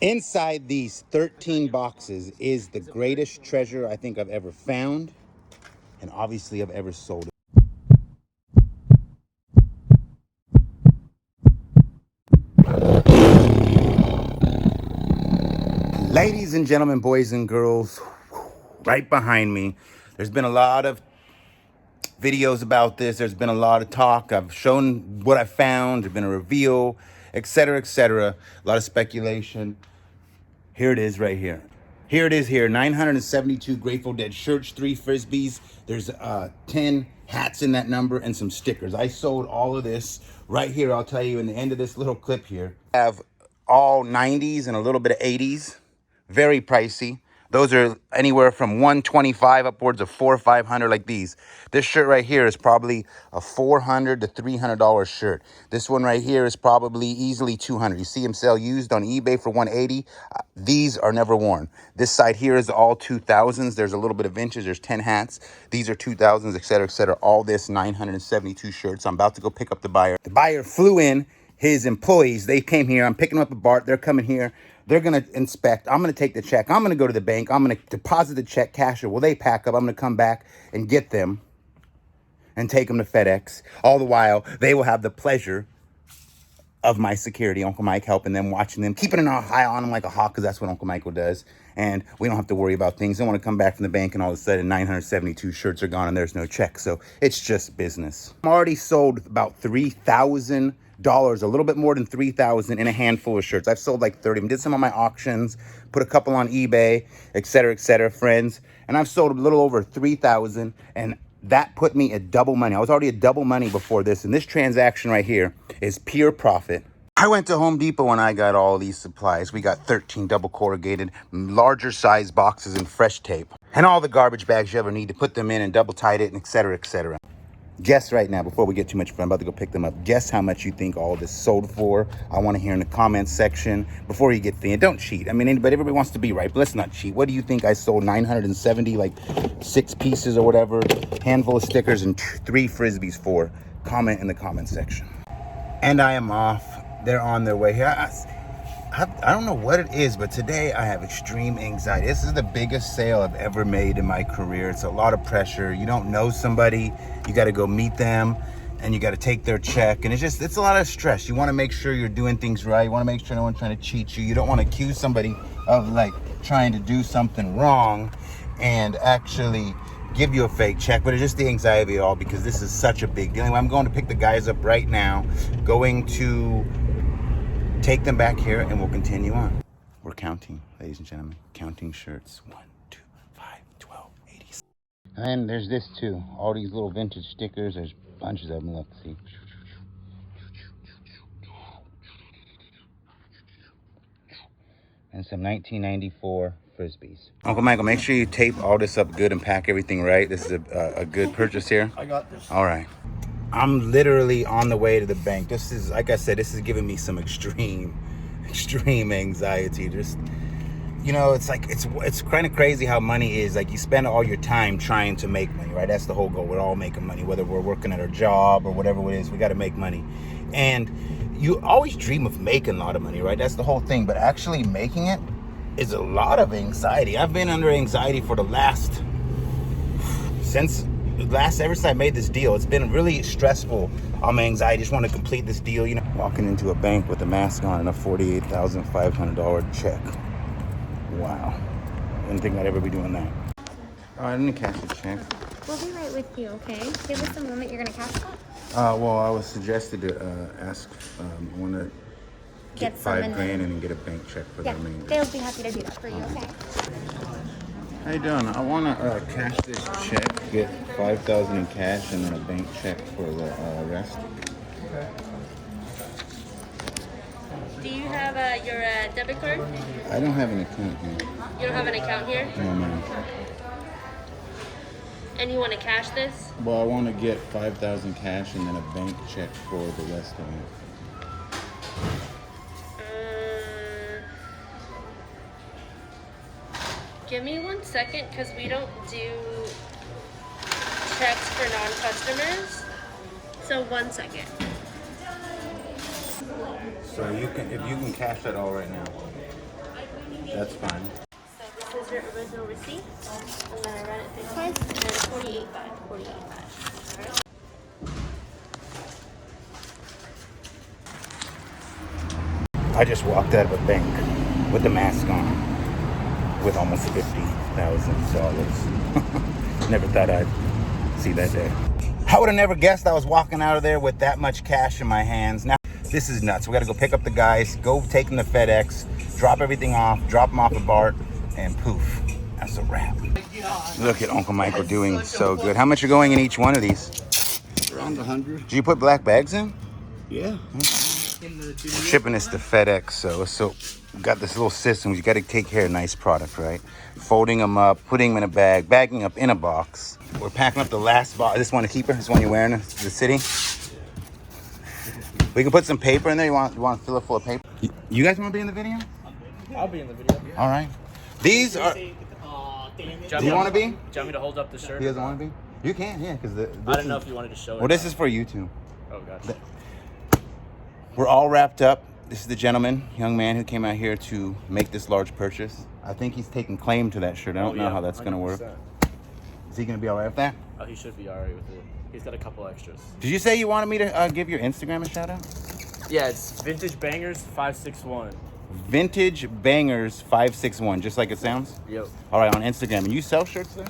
Inside these 13 boxes is the greatest treasure I think I've ever found, and obviously I've ever sold. Ladies and gentlemen, boys and girls, right behind me, there's been a lot of videos about this. There's been a lot of talk. I've shown what I found. There's been a reveal, etc., etc. A lot of speculation. Here it is right here. Here it is here. 972 Grateful Dead shirts, 3 Frisbees. There's 10 hats in that number and some stickers. I sold all of this right here. I'll tell you in the end of this little clip here. I have all 90s and a little bit of 80s. Very pricey. Those are anywhere from 125 upwards of 400 or 500 like these. This shirt right here is probably a $400 to $300 shirt. This one right here is probably easily 200. You see them sell used on eBay for 180. These are never worn. This side here is all 2000s. There's a little bit of vintage. There's 10 hats. These are 2000s, etc., etc. All this 972 shirts. I'm about to go pick up the buyer. The buyer flew in. His employees, they came here. I'm picking them up at BART. They're coming here. They're going to inspect. I'm going to take the check. I'm going to go to the bank. I'm going to deposit the check, cash it. Well, they pack up. I'm going to come back and get them and take them to FedEx. All the while, they will have the pleasure of my security, Uncle Mike, helping them, watching them, keeping an eye on them like a hawk, because that's what Uncle Michael does. And we don't have to worry about things. They want to come back from the bank and all of a sudden 972 shirts are gone and there's no check. So it's just business. I'm already sold about $3,000, a little bit more than $3,000 in a handful of shirts. I've sold like 30 of them. Did some of my auctions, put a couple on eBay, etc., friends. And I've sold a little over $3,000, and that put me at double money. I was already at double money before this, and this transaction right here is pure profit. I went to Home Depot when I got all these supplies. We got 13 double corrugated, larger size boxes and fresh tape. And all the garbage bags you ever need to put them in and double tied it, and etc., etc. Guess right now, before we get too much fun, I'm about to go pick them up. Guess how much you think all this sold for? I want to hear in the comments section. Before you get thin, don't cheat. I mean, everybody wants to be right, but let's not cheat. What do you think I sold? 970, like 6 pieces or whatever, handful of stickers and 3 Frisbees for? Comment in the comment section. And I am off. They're on their way here. I don't know what it is, but today I have extreme anxiety. This is the biggest sale I've ever made in my career. It's a lot of pressure. You don't know somebody. You got to go meet them, and you got to take their check. And it's a lot of stress. You want to make sure you're doing things right. You want to make sure no one's trying to cheat you. You don't want to accuse somebody of like trying to do something wrong and actually give you a fake check. But it's just the anxiety of it all, because this is such a big deal. Anyway, I'm going to pick the guys up right now, going to take them back here, and we'll continue on. We're counting, ladies and gentlemen, counting shirts. 1, 2, 5, 12, 86. And there's this too. All these little vintage stickers. There's bunches of them. Let's see. And some 1994 Frisbees. Uncle Michael, make sure you tape all this up good and pack everything right. This is a good purchase here. I got this. All right. I'm literally on the way to the bank. This is, like I said, this is giving me some extreme anxiety. Just, you know, it's like, it's kind of crazy how money is. Like, you spend all your time trying to make money, right? That's the whole goal. We're all making money, whether we're working at our job or whatever it is. We got to make money. And you always dream of making a lot of money, right? That's the whole thing. But actually making it is a lot of anxiety. I've been under anxiety for ever since I made this deal. It's been really stressful on my anxiety. Just want to complete this deal, you know. Walking into a bank with a mask on and a $48,500 check. Wow. Didn't think I'd ever be doing that. Oh, I didn't cash the check. We'll be right with you, okay? Give us a moment. You're gonna cash that? Well, I was suggested to ask. I want to get $5 grand and then get a bank check for the remainder. They'll be happy to do that for you, okay? How you doing? I want to cash this check, get $5,000 in cash, and then a bank check for the rest. Okay. Do you have your debit card? I don't have an account here. You don't have an account here? No, ma'am. And you want to cash this? Well, I want to get $5,000 cash and then a bank check for the rest of it. Give me 1 second, because we don't do checks for non-customers. So 1 second. So if you can cash that all right now. That's fine. So this is your original receipt, and then I ran it through twice, and then 48.5, 48.5. Alright. I just walked out of a bank with the mask on with almost $50,000. Never thought I'd see that day. I would have never guessed I was walking out of there with that much cash in my hands. Now, this is nuts. We got to go pick up the guys, go take them to FedEx, drop everything off, drop them off at BART, and poof, that's a wrap. Look at Uncle Michael doing so good. How much are going in each one of these? Around 100. Did you put black bags in? Yeah. Shipping this to FedEx, so we got this little system. You got to take care of nice product, right? Folding them up, putting them in a bag, bagging up in a box. We're packing up the last box. This one to keep her. This one you're wearing to the city. We can put some paper in there. You want to fill it full of paper? You guys want to be in the video? I'll be in the video. All right. These are. Do you want to be? Do you want me to hold up the shirt? He doesn't want to be. You can, yeah, because I didn't know if you wanted to show it. Well, this is for you two. Oh, gotcha. We're all wrapped up. This is the gentleman, young man who came out here to make this large purchase. I think he's taking claim to that shirt. I don't know how that's going to work. 100%. Is he going to be all right with that? Oh, he should be alright with it. He's got a couple extras. Did you say you wanted me to give your Instagram a shout out? Yeah, it's Vintage Bangers 561. Vintage Bangers 561, just like it sounds? Yep. All right, on Instagram. And you sell shirts there?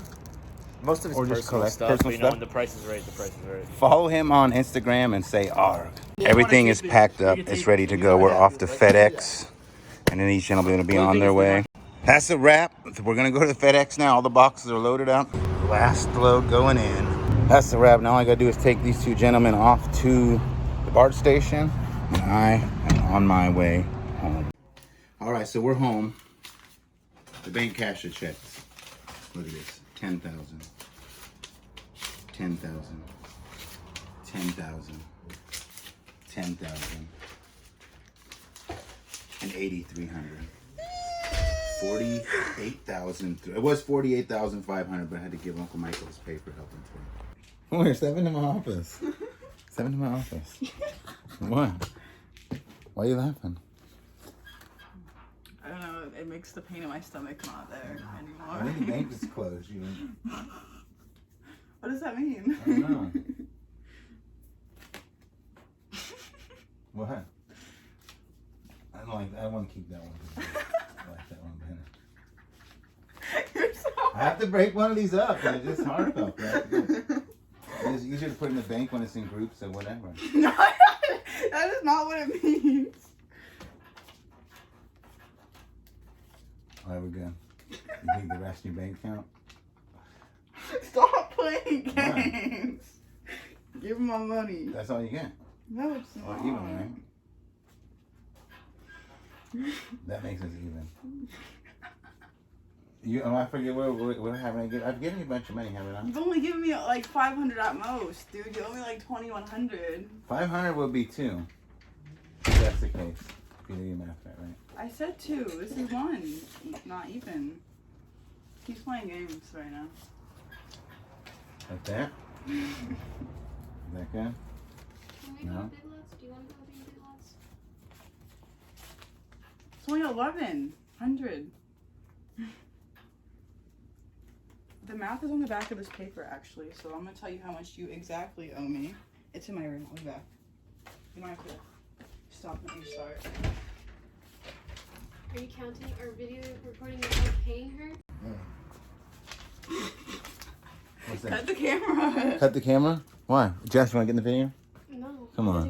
Most of it's Or just personal collect stuff, personal but you know stuff? when the price is right, the price is right. Follow him on Instagram and say ARG. Everything is packed up. It's ready to go. We're off to FedEx. And then each gentleman will be on their way. That's a wrap. We're going to go to the FedEx now. All the boxes are loaded up. Last load going in. That's the wrap. Now all I got to do is take these two gentlemen off to the BART station. And I am on my way home. All right, so we're home. The bank cashed the checks. Look at this. 10,000. 10,000. 10,000. 10,000. And 8,300. 48,000. It was 48,500, but I had to give Uncle Michael his paper help him today. Come here, step into my office. Step into my office. What? Why are you laughing? I don't know. It makes the pain in my stomach not there I think the anymore. bank is closed. You. What does that mean? I don't know. What? I don't like. I want to keep that one. I like that one better. You're so I have to break one of these up. It's just hard though. Right? It's easier to put in the bank when it's in groups or whatever. No, that is not what it means. All right, we're good. You think the rest of your bank account? Stop playing Why? games. Give me my money. That's all you get. No, it's Or not. even, right? That makes us even. You, oh, I forget what haven't I given? I've given you a bunch of money, haven't I? You've only given me like 500 at most, dude. You owe me like 2,100. 500 would be 2. If that's the case. If you do your math right. I said 2. This is 1. Not even. He's playing games right now. Like that? Is that good? Can we No. go Big Lots? Do you want to go Big Lots? It's only 1,100. The math is on the back of this paper, actually, so I'm gonna tell you how much you exactly owe me. It's in my room. I'll be back. You might have to stop and restart. Are you counting or video recording yourself paying her? What's Cut the camera. Cut the camera? Why? Jess, you want to get in the video? No. Come I wanna on. take a